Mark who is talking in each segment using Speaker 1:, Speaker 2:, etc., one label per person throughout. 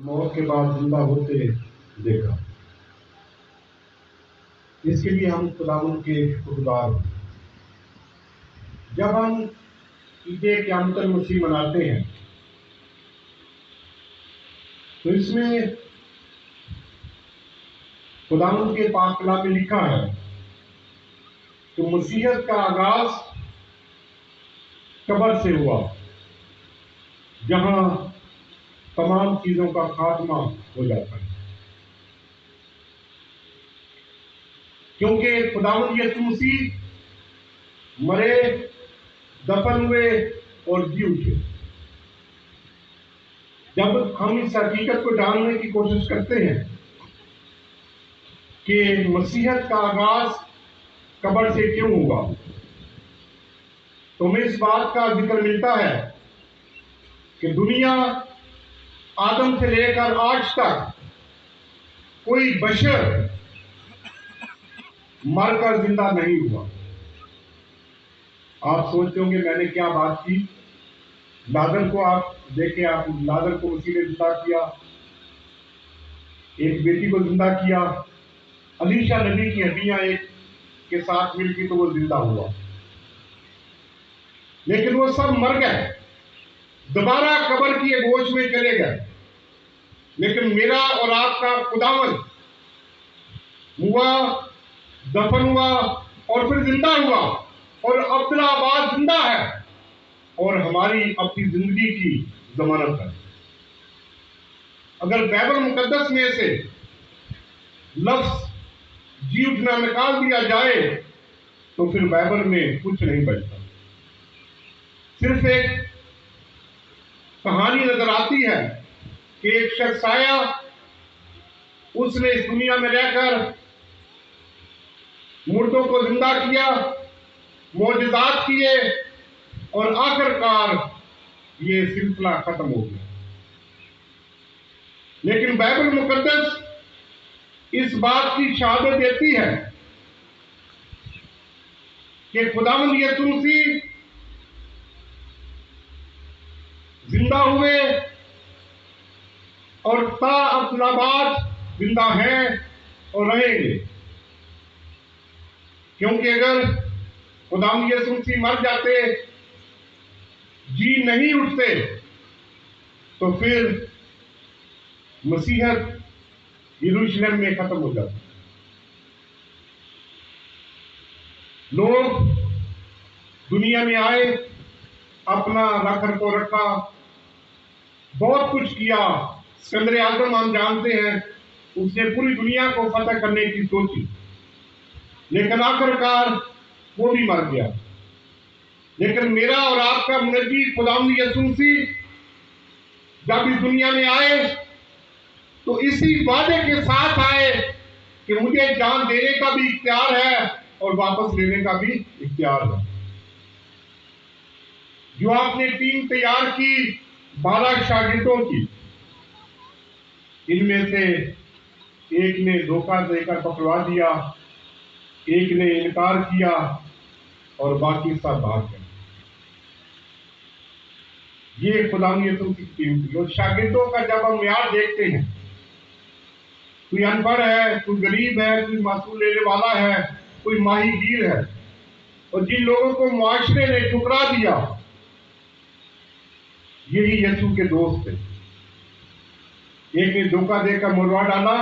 Speaker 1: موت کے بعد زندہ ہوتے دیکھا۔ اس کے لیے ہم خداوند کے شکرگزار ہیں۔ جب ہم عید قیامت المسیح مناتے ہیں تو اس میں خداوند کے پاک کلام میں لکھا ہے کہ مسیحیت کا آغاز قبر سے ہوا، جہاں تمام چیزوں کا خاتمہ ہو جاتا ہے، کیونکہ خداوند یسوع مسیح مرے، دفن ہوئے اور جی اٹھے۔ جب ہم اس حقیقت کو جاننے کی کوشش کرتے ہیں کہ مسیحیت کا آغاز قبر سے کیوں ہوا، تو ہمیں اس بات کا ذکر ملتا ہے کہ دنیا آدم سے لے کر آج تک کوئی بشر مر کر زندہ نہیں ہوا۔ آپ سوچتے ہوں گے میں نے کیا بات کی؟ لازر کو آپ دیکھیں، آپ لازر کو مسیح نے زندہ کیا، ایک بیٹی کو زندہ کیا، علیشا نبی کی ہڈیاں ایک کے ساتھ مل کی تو وہ زندہ ہوا، لیکن وہ سب مر گئے، دوبارہ قبر کی گوش میں چلے گئے۔ لیکن میرا اور آپ کا خداوند ہوا، دفن ہوا اور پھر زندہ ہوا، اور عبدالآباد زندہ ہے اور ہماری اپنی زندگی کی ضمانت ہے۔ اگر بائبل مقدس میں سے لفظ جی اٹھنا نکال دیا جائے تو پھر بائبل میں کچھ نہیں بچتا، صرف ایک کہانی نظر آتی ہے کہ ایک شخص آیا، اس نے اس دنیا میں رہ کر مردوں کو زندہ کیا، معجزات کیے، اور آخرکار یہ سلسلہ ختم ہو گیا۔ لیکن بائبل مقدس اس بات کی شہادت دیتی ہے کہ خداوند یسوع مسیح زندہ ہوئے اور تا ابدالآباد زندہ ہیں اور رہیں گے، کیونکہ اگر خداوند یسوع مسیح مر جاتے، جی نہیں اٹھتے، تو پھر مسیحیت یروشلم میں ختم ہو جاتی۔ لوگ دنیا میں آئے، اپنا رکھ کو رکھا، بہت کچھ کیا۔ اسکندر اعظم ہم جانتے ہیں، اس نے پوری دنیا کو فتح کرنے کی سوچی، لیکن آخرکار وہ بھی مر گیا۔ لیکن میرا اور آپ کا منجی خداوند یسوع مسیح جب اس دنیا میں آئے تو اسی وعدے کے ساتھ آئے کہ مجھے جان دینے کا بھی اختیار ہے اور واپس لینے کا بھی اختیار ہے۔ جو آپ نے ٹیم تیار کی 12 شاگردوں کی، ان میں سے ایک نے دھوکہ دے کر پکڑوا دیا، ایک نے انکار کیا اور باقی سب بھاگ گئے۔ یہ خداوند یسوع کی ٹیم تھی۔ اور شاگردوں کا جب ہم معیار دیکھتے ہیں، کوئی ان پڑھ ہے، کوئی غریب ہے، کوئی معصول لینے والا ہے، کوئی ماہی گیر ہے، اور جن لوگوں کو معاشرے نے ٹھکرا دیا، یہی یسوع کے دوست تھے۔ ایک نے دھوکہ دے کر مروا ڈالا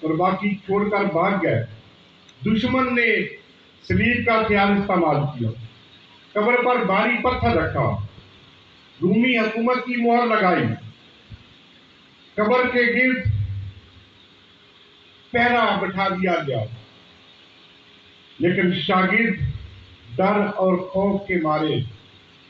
Speaker 1: اور باقی چھوڑ کر بھاگ گئے۔ دشمن نے صلیب کا ہتھیار استعمال کیا، قبر پر بھاری پتھر رکھا، رومی حکومت کی مہر لگائی، قبر کے گرد پہرا بٹھا دیا گیا، لیکن شاگرد ڈر اور خوف کے مارے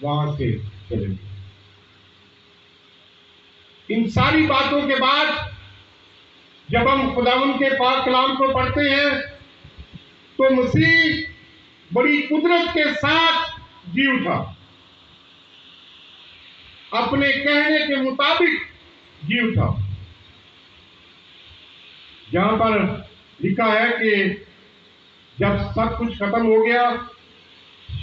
Speaker 1: وہاں سے چلے گئے۔ ان ساری باتوں کے بعد جب ہم خداوند کے پاک کلام کو پڑھتے ہیں تو مسیح بڑی قدرت کے ساتھ جی اٹھا، اپنے کہنے کے مطابق جی اٹھا۔ جہاں پر لکھا ہے کہ جب سب کچھ ختم ہو گیا،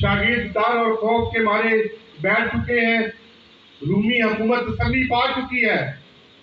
Speaker 1: شاگرد ڈر اور خوف کے مارے بیٹھ چکے ہیں، رومی حکومت تسلی پا چکی ہے،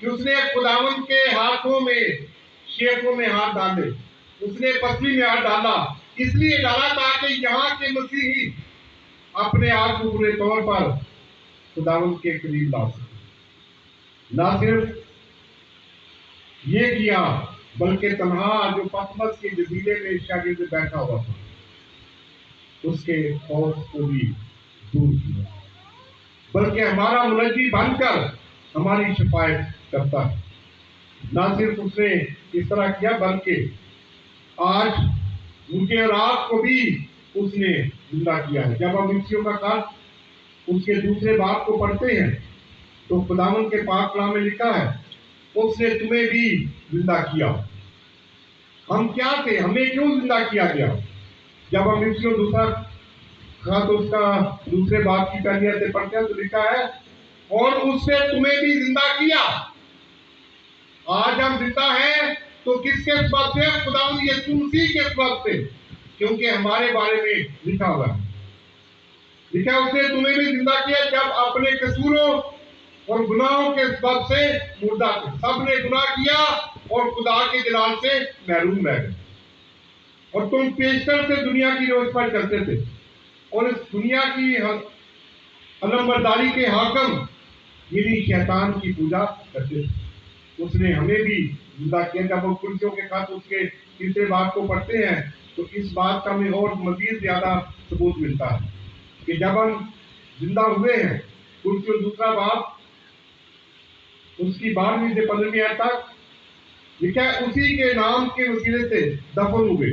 Speaker 1: کہ اس نے خداوند کے ہاتھوں میں شیخوں میں ہاتھ ڈالے، اس نے پسلی میں ہاتھ ڈالا، اس لیے ڈالا تاکہ یہاں کے مسیحی اپنے آپ کو پورے طور پر خداوند کے قریب لا سکے۔ نہ صرف یہ کیا بلکہ تنہا جو پتمس کے جزیرے میں شاگرد بیٹھا ہوا تھا اس کے خوف کو بھی دور کیا، بلکہ ہمارا منجی بن کر ہماری شفاعت کرتا ہے۔ نہ صرف اس نے اس طرح کیا بلکہ آج مجھے اور آپ کو بھی اس نے زندہ کیا ہے۔ جب ہم افسیوں کا خط اس کے دوسرے باب کو پڑھتے ہیں تو خداوند کے پاک کلام میں لکھا ہے اس نے تمہیں بھی زندہ کیا۔ ہم کیا تھے؟ ہمیں کیوں زندہ کیا گیا؟ جب ہم افسیوں دوسرا خط اس کا دوسرے باب کی پہلی آیت پڑھتے ہیں تو لکھا ہے اور اس نے تمہیں بھی زندہ کیا۔ آج ہم زندہ ہیں تو کس کے سبب سے؟ خداوند یسوع مسیح کے سبب سے، کیونکہ ہمارے بارے میں لکھا ہوا ہے، لکھا اس نے تمہیں بھی زندہ کیا جب اپنے قصوروں اور گناہوں کے سبب سے مردہ تھے۔ سب نے گناہ کیا اور خدا کے جلال سے محروم رہ گئے، اور تم پیشتر سے دنیا کی روش پر چلتے تھے اور اس دنیا کی علمبرداری کے حاکم یعنی شیطان کی پوجا کرتے تھے۔ اس نے ہمیں بھی زندہ کیا۔ جب ہم کلسیوں کے خط اس کے تیسرے باب کو پڑھتے ہیں تو اس بات کا ہمیں اور مزید زیادہ ثبوت ملتا ہے کہ جب ہم زندہ ہوئے ہیں، کلسیوں دوسرا باب اس کی 12ویں سے 15ویں آیت تک لکھا ہے اسی کے نام کے وسیلے سے دفن ہوئے،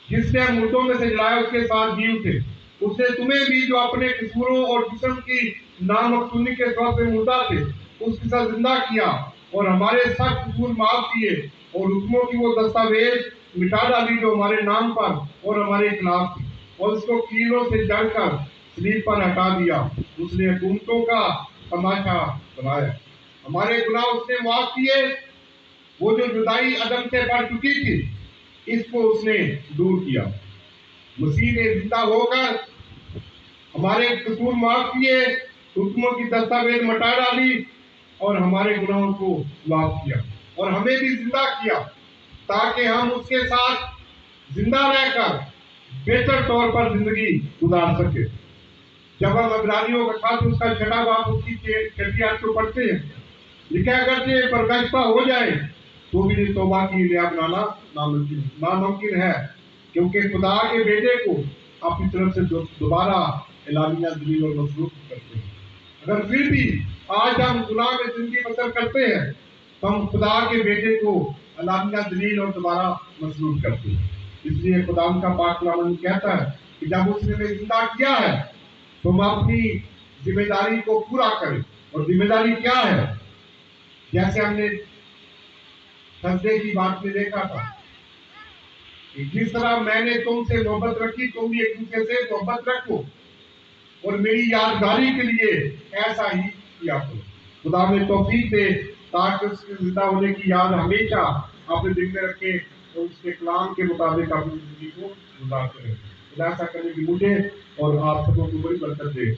Speaker 1: جس نے ہم مردوں میں سے جلایا اس کے ساتھ جی اٹھے۔ اس نے تمہیں بھی جو اپنے قصوروں اور جسم کی نامقصونی کے سبب سے مردہ تھے اس کے ساتھ زندہ کیا اور ہمارے سخت قصور معاف کیے اور حکموں کی وہ دستاویز مٹا ڈالی جو ہمارے نام پر اور ہمارے خلاف تھی، اور اس کو کیلوں سے جڑ کر صلیب پر ہٹا دیا۔ اس نے حکومتوں کا تماشا بنایا، ہمارے گناہ اس نے معاف کیے، وہ جو جدائی عدم سے پڑ چکی تھی اس کو اس نے دور کیا۔ مسیح نے زندہ ہو کر ہمارے قصور معاف کیے، حکموں کی دستاویز مٹا ڈالی اور ہمارے گناہوں کو معاف کیا، اور ہمیں بھی زندہ کیا تاکہ ہم اس کے ساتھ زندہ رہ کر بہتر طور پر زندگی گزار سکے۔ جب ہم عبرانیوں کا خط اس کا 6واں باب اس کی 6 آیت کو پڑھتے ہیں لکھا ہے اگرچہ برگشتہ ہو جائے تو بھی توبہ کی لیا بنانا ناممکن ہے، کیونکہ خدا کے بیٹے کو اپنی طرف سے دوبارہ اعلانیہ ذلیل اور مصلوب کرتے ہیں۔ اگر پھر بھی آج ہم گناہ میں زندگی بسر کرتے ہیں تو ہم خدا کے بیٹے کو اعلانیہ ذلیل اور دوبارہ مصلوب کرتے ہیں۔ اس لیے خدا ان کا پاک کلام کہتا ہے کہ جب اس نے ہمیں زندہ کیا ہے تو ہم اپنی ذمہ داری کو پورا کریں، اور ذمہ داری کیا ہے؟ جیسے ہم نے سجدے کی بات میں دیکھا تھا کہ جس طرح میں نے تم سے محبت رکھی تم بھی ایک دوسرے سے محبت رکھو، اور میری یادگاری کے لیے ایسا ہی کیا کرو۔ خدا میں توفیق دے تاکہ اس کے زندہ ہونے کی یاد ہمیشہ اپنے دل میں رکھے اور اس کے کلام کے مطابق اپنی زندگی کو گزارتے رہے۔ خدا ایسا کرنے کی مجھے اور آپ سبوں کو بڑی برکت دے۔